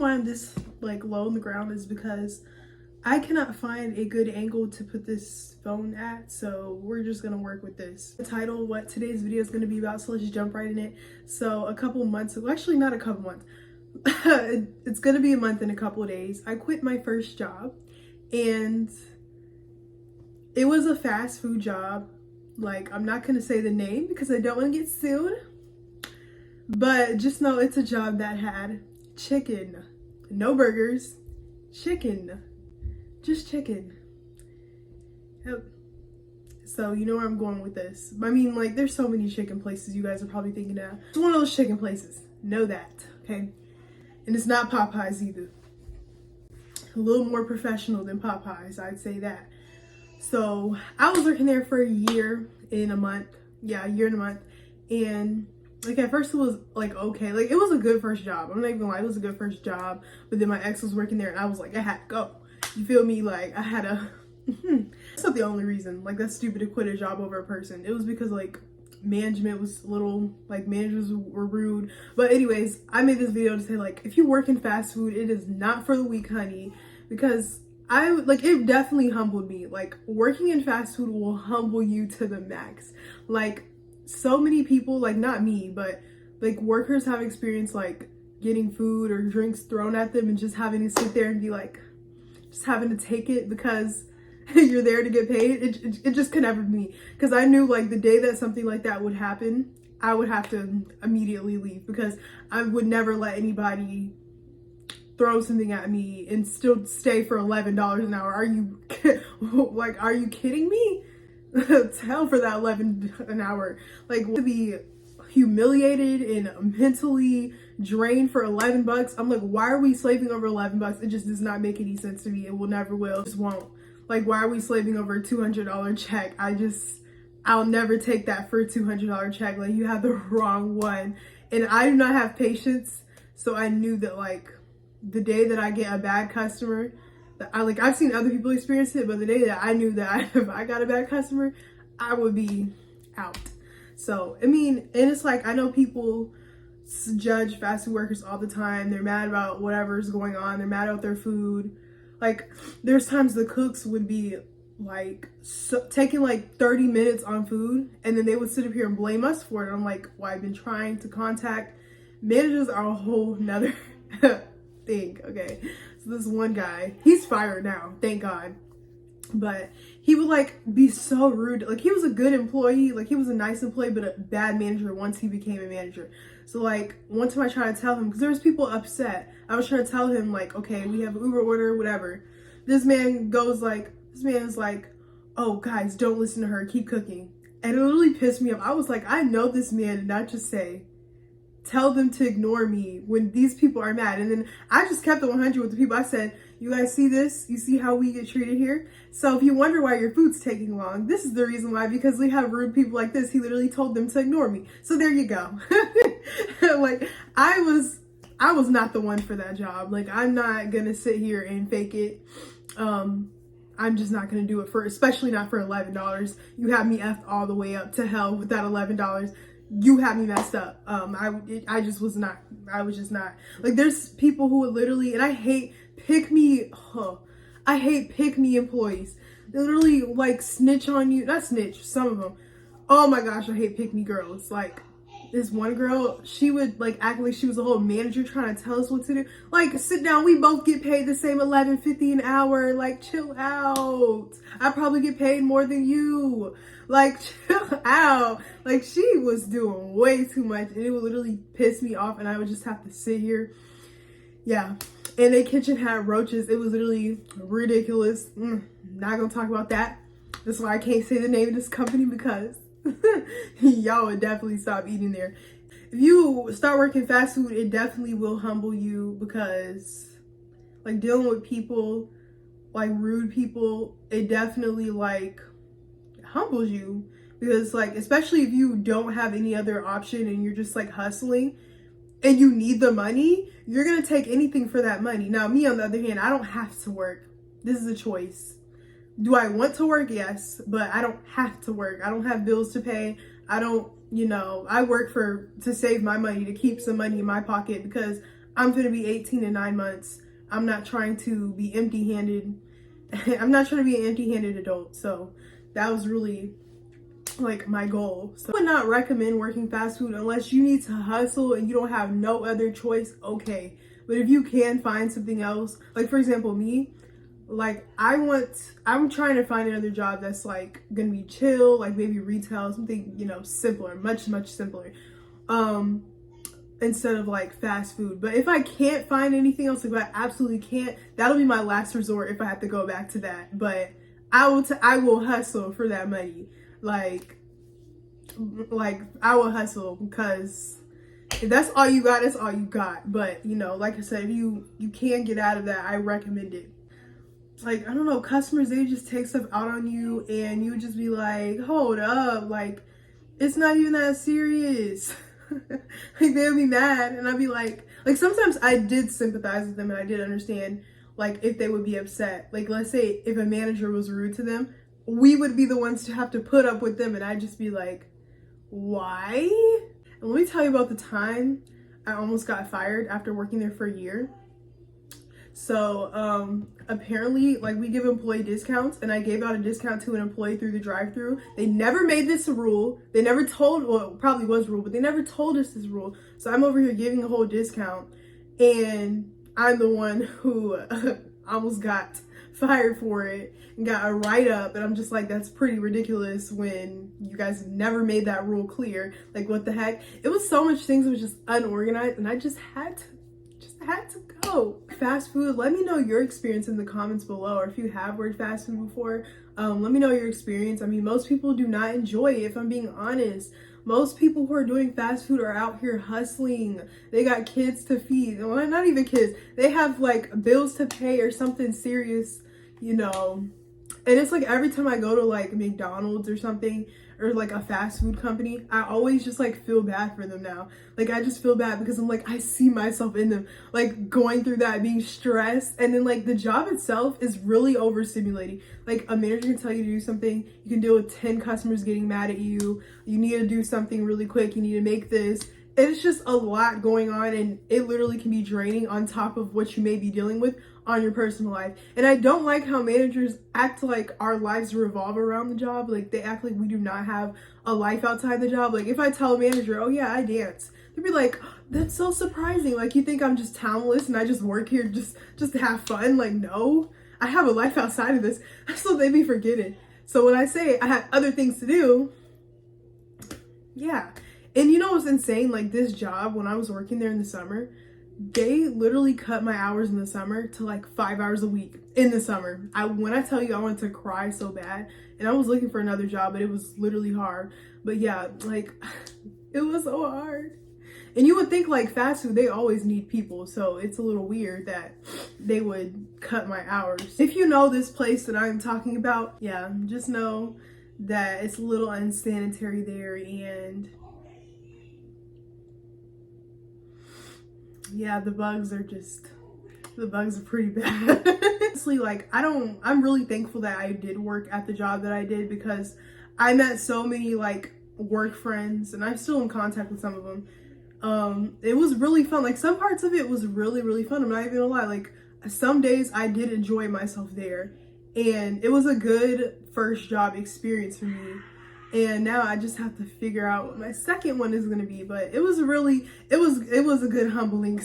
Why I'm this like low on the ground is because I cannot find a good angle to put this phone at, so we're just gonna work with this. The title, what today's video is gonna be about, so let's just jump right in it. So a couple months ago, actually not a couple months, it's gonna be a month and a couple of days, I quit my first job, and it was a fast food job. Like, I'm not gonna say the name because I don't want to get sued, but just know it's a job that had chicken, no burgers, chicken, just chicken. Yep. So you know where I'm going with this. I mean, like, there's so many chicken places you guys are probably thinking now. It's one of those chicken places. Know that, okay? And it's not Popeyes either. A little more professional than Popeyes, I'd say that. So I was working there for a year and a month. Yeah, a year and a month. And like at first it was like okay. Like it was a good first job. I'm not even gonna lie, it was a good first job. But then my ex was working there and I was like, I had to go. You feel me? Like I had a that's not the only reason. Like that's stupid to quit a job over a person. It was because like management was little, like managers were rude. But anyways, I made this video to say like if you work in fast food, it is not for the weak, honey. Because it definitely humbled me. Like working in fast food will humble you to the max. Like so many people, like not me, but like workers have experienced like getting food or drinks thrown at them and just having to sit there and be like, just having to take it because you're there to get paid. It just could never be me. Because I knew like the day that something like that would happen, I would have to immediately leave because I would never let anybody throw something at me and still stay for $11 an hour. Are you like, are you kidding me? Hell for that 11 an hour. Like to be humiliated and mentally drained for 11 bucks. I'm like, why are we slaving over 11 bucks? It just does not make any sense to me. It will never will. It just won't. Like, why are we slaving over a $200 check? I'll never take that for a $200 check. Like, you have the wrong one. And I do not have patience. So I knew that like the day that I get a bad customer, I've seen other people experience it, but the day that I knew that if I got a bad customer, I would be out. So, I mean, and it's like, I know people judge fast food workers all the time. They're mad about whatever's going on. They're mad about their food. Like, there's times the cooks would be like taking like 30 minutes on food, and then they would sit up here and blame us for it. I'm like, well, I've been trying to contact managers are a whole nother thing, okay? So this one guy, he's fired now, thank God. But he would like be so rude. Like he was a good employee, like he was a nice employee, but a bad manager once he became a manager. So like one time I tried to tell him, because there was people upset. I was trying to tell him like, okay, we have an Uber order, whatever. This man is like, oh guys, don't listen to her, keep cooking. And it really pissed me off. I was like, I know this man did not just say, tell them to ignore me when these people are mad. And then I just kept it 100 with the people. I said, you guys see this? You see how we get treated here? So if you wonder why your food's taking long, this is the reason why, because we have rude people like this. He literally told them to ignore me. So there you go. Like I was not the one for that job. Like I'm not gonna sit here and fake it. I'm just not gonna do it especially not for $11. You have me effed all the way up to hell with that $11. You had me messed up. I was just not. Like there's people who would literally, and I hate pick me employees. They literally like snitch on you, not snitch, some of them. Oh my gosh, I hate pick me girls. Like this one girl, she would like act like she was a whole manager trying to tell us what to do. Like sit down, we both get paid the same $11.50 an hour. Like chill out. I probably get paid more than you. Like chill out. Like she was doing way too much and it would literally piss me off and I would just have to sit here. Yeah. And their kitchen had roaches. It was literally ridiculous. Not gonna talk about that. That's why I can't say the name of this company because y'all would definitely stop eating there. If you start working fast food, it definitely will humble you because like dealing with people, like rude people, it definitely like humbles you because like especially if you don't have any other option and you're just like hustling and you need the money, you're gonna take anything for that money. Now me on the other hand, I don't have to work. This is a choice. Do I want to work? Yes, but I don't have to work. I don't have bills to pay. I don't, I work to save my money, to keep some money in my pocket because I'm gonna be 18 in 9 months. I'm not trying to be empty-handed. I'm not trying to be an empty-handed adult. So that was really like my goal. So I would not recommend working fast food unless you need to hustle and you don't have no other choice. Okay, but if you can find something else, like for example me, like I'm trying to find another job that's like gonna be chill, like maybe retail, something, you know, simpler, much simpler, instead of like fast food. But if I can't find anything else, like if I absolutely can't, that'll be my last resort if I have to go back to that. But I will hustle for that money. Like I will hustle, because if that's all you got, that's all you got. But you know, like I said, if you can get out of that, I recommend it. Like, I don't know, customers, they just take stuff out on you and you would just be like, hold up, like it's not even that serious. Like they would be mad and I'd be like sometimes I did sympathize with them and I did understand like if they would be upset. Like let's say if a manager was rude to them, we would be the ones to have to put up with them, and I'd just be like, why? And let me tell you about the time I almost got fired after working there for a year. So apparently, like, we give employee discounts, and I gave out a discount to an employee through the drive-through. They never made this a rule. They never told, well, it probably was a rule, but they never told us this rule. So I'm over here giving a whole discount, and I'm the one who almost got fired for it and got a write-up. And I'm just like, that's pretty ridiculous when you guys never made that rule clear. Like, what the heck? It was so much things that was just unorganized, and I just had to go. Fast food, let me know your experience in the comments below, or if you have worked fast food before, let me know your experience. I mean, most people do not enjoy it, if I'm being honest. Most people who are doing fast food are out here hustling. They got kids to feed. Well, not even kids. They have like bills to pay or something serious, you know. And it's like every time I go to like McDonald's or something, or like a fast food company, I always just like feel bad for them now. Like I just feel bad because I'm like, I see myself in them, like going through that, being stressed. And then like the job itself is really overstimulating. Like a manager can tell you to do something, you can deal with 10 customers getting mad at you. You need to do something really quick, you need to make this. It's just a lot going on, and it literally can be draining on top of what you may be dealing with on your personal life. And I don't like how managers act like our lives revolve around the job. Like they act like we do not have a life outside the job. Like if I tell a manager, oh yeah, I dance, they'd be like, that's so surprising. Like you think I'm just talentless and I just work here just to have fun? Like no, I have a life outside of this. That's what they be forgetting. So when I say I had other things to do, yeah. And you know what's insane? Like this job, when I was working there in the summer, they literally cut my hours in the summer to like 5 hours a week in the summer. When I tell you I wanted to cry so bad, and I was looking for another job, but it was literally hard. But yeah, like it was so hard. And you would think like fast food, they always need people. So it's a little weird that they would cut my hours. If you know this place that I'm talking about, yeah, just know that it's a little unsanitary there, and yeah, the bugs are pretty bad. Honestly, like I'm really thankful that I did work at the job that I did, because I met so many like work friends, and I'm still in contact with some of them. It was really fun. Like some parts of it was really fun. I'm not even gonna lie. Like some days I did enjoy myself there, and it was a good first job experience for me. And now I just have to figure out what my second one is gonna be. But it was a good humbling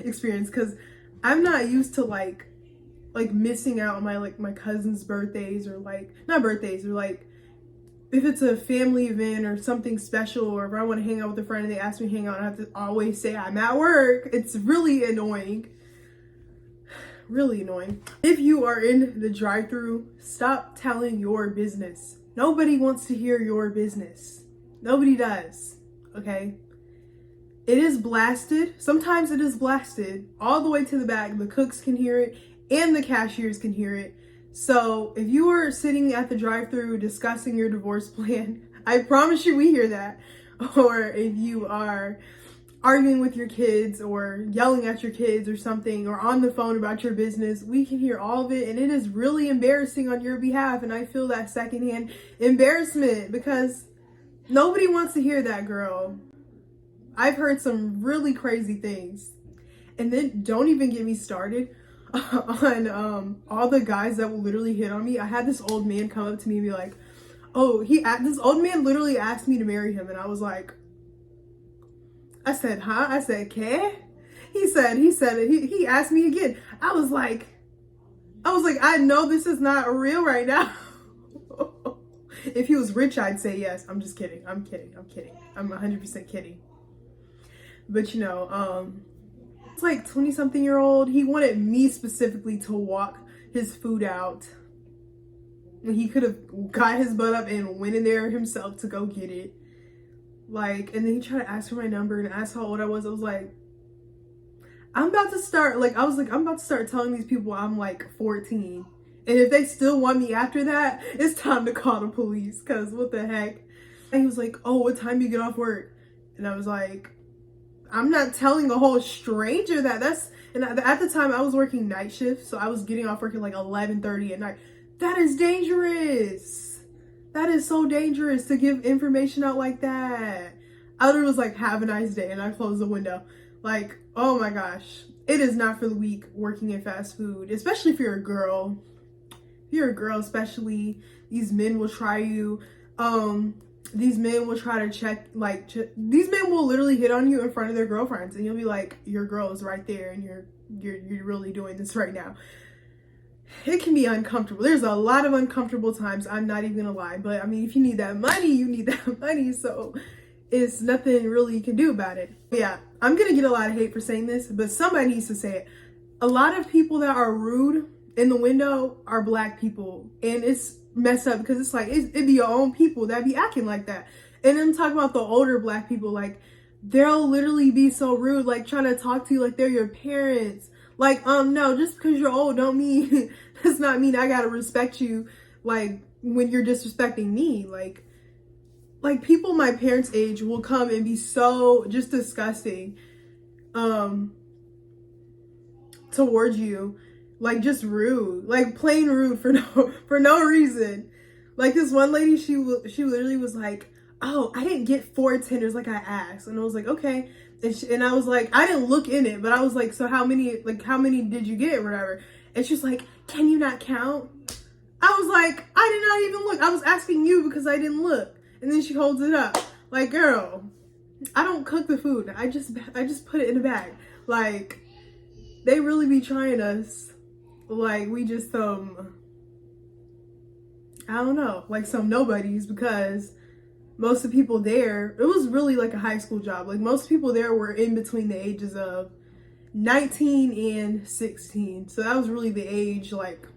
experience, because I'm not used to like missing out on my cousin's birthdays, or like not birthdays, or like if it's a family event or something special, or if I want to hang out with a friend and they ask me to hang out, I have to always say I'm at work. It's really annoying. Really annoying. If you are in the drive-thru, stop telling your business. Nobody wants to hear your business. Nobody does, okay? It is blasted. Sometimes it is blasted all the way to the back. The cooks can hear it and the cashiers can hear it. So if you are sitting at the drive-thru discussing your divorce plan, I promise you we hear that. Or if you are arguing with your kids or yelling at your kids or something, or on the phone about your business, we can hear all of it, and it is really embarrassing on your behalf. And I feel that secondhand embarrassment, because nobody wants to hear that, girl. I've heard some really crazy things. And then don't even get me started on all the guys that will literally hit on me. I had this old man come up to me and be like, oh, this old man literally asked me to marry him, and I was like, I said, huh? I said, "Ke?" He asked me again. I was like, I know this is not real right now. If he was rich, I'd say yes. I'm just kidding. I'm 100% kidding. But you know, it's like 20-something-year-old. He wanted me specifically to walk his food out. He could have got his butt up and went in there himself to go get it. Like, and then he tried to ask for my number and ask how old I was. I was like, I'm about to start telling these people I'm like 14. And if they still want me after that, it's time to call the police, because what the heck? And he was like, oh, what time do you get off work? And I was like, I'm not telling a whole stranger that. And at the time I was working night shift, so I was getting off work at like 11:30 at night. That is dangerous. That is so dangerous to give information out like that. I literally was like, have a nice day, and I closed the window. Like, oh my gosh. It is not for the weak working in fast food, especially if you're a girl. If you're a girl, especially, these men will try you. These men will try to check, these men will literally hit on you in front of their girlfriends, and you'll be like, your girl is right there, and you're really doing this right now. It can be uncomfortable. There's a lot of uncomfortable times, I'm not even gonna lie. But I mean, if you need that money, you need that money. So it's nothing really you can do about it. But yeah, I'm gonna get a lot of hate for saying this, but somebody needs to say it. A lot of people that are rude in the window are Black people, and it's messed up because it's like it be your own people that be acting like that. And I'm talking about the older Black people, like they'll literally be so rude, like trying to talk to you like they're your parents. Like, no, just because you're old don't mean does not mean I gotta respect you, like when you're disrespecting me. Like people my parents' age will come and be so just disgusting towards you. Like, just rude, like plain rude for no reason. Like this one lady, she literally was like, oh, I didn't get 4 tenders like I asked. And I was like, okay. And I was like, I didn't look in it, but I was like, so how many did you get or whatever? And she's like, can you not count? I was like, I did not even look. I was asking you because I didn't look. And then she holds it up. Like, girl, I don't cook the food. I just put it in a bag. Like, they really be trying us. Like, we just, I don't know, like some nobodies, because most of the people there, it was really like a high school job. Like most people there were in between the ages of 19 and 16. So that was really the age, like,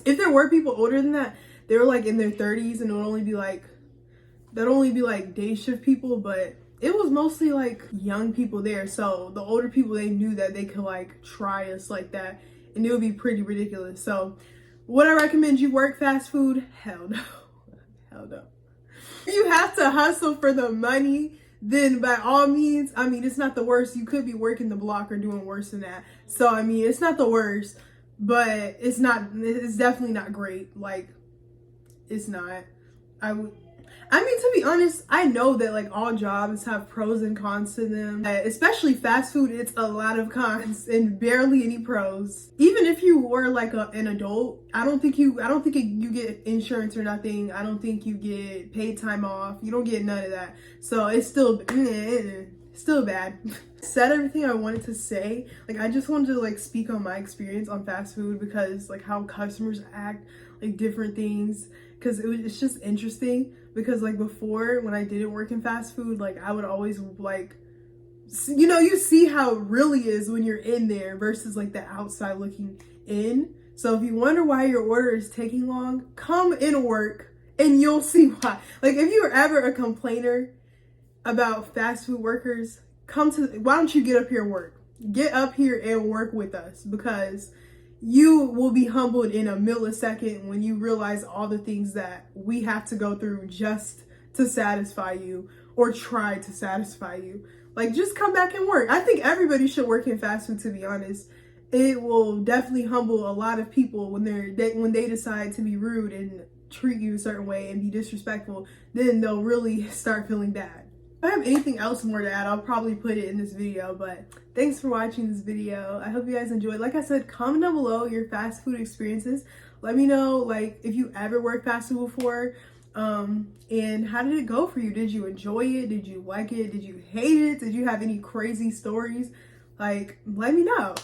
if there were people older than that, they were like in their 30s, and it would only be like, day shift people, but it was mostly like young people there. So the older people, they knew that they could like try us like that, and it would be pretty ridiculous. So would I recommend you work fast food? Hell no. Hell no. If you have to hustle for the money, then by all means, I mean, it's not the worst. You could be working the block or doing worse than that. So, I mean, it's not the worst, but it's definitely not great. Like, it's not. I mean, to be honest, I know that like all jobs have pros and cons to them. Especially fast food, it's a lot of cons and barely any pros. Even if you were like an adult, I don't think you get insurance or nothing. I don't think you get paid time off. You don't get none of that. So it's still bad. Said everything I wanted to say. Like, I just wanted to like speak on my experience on fast food, because like how customers act, like different things, because it's just interesting. Because like before, when I didn't work in fast food, like I would always like, you know, you see how it really is when you're in there versus like the outside looking in. So if you wonder why your order is taking long, come and work and you'll see why. Like if you were ever a complainer about fast food workers, why don't you get up here and work? Get up here and work with us, because you will be humbled in a millisecond when you realize all the things that we have to go through just to satisfy you, or try to satisfy you. Like, just come back and work. I think everybody should work in fast food, to be honest. It will definitely humble a lot of people when they decide to be rude and treat you a certain way and be disrespectful. Then they'll really start feeling bad. If I have anything else more to add, I'll probably put it in this video, but thanks for watching this video. I hope you guys enjoyed. Like I said, comment down below your fast food experiences. Let me know, like, if you ever worked fast food before, and how did it go for you? Did you enjoy it? Did you like it? Did you hate it? Did you have any crazy stories? Like, let me know.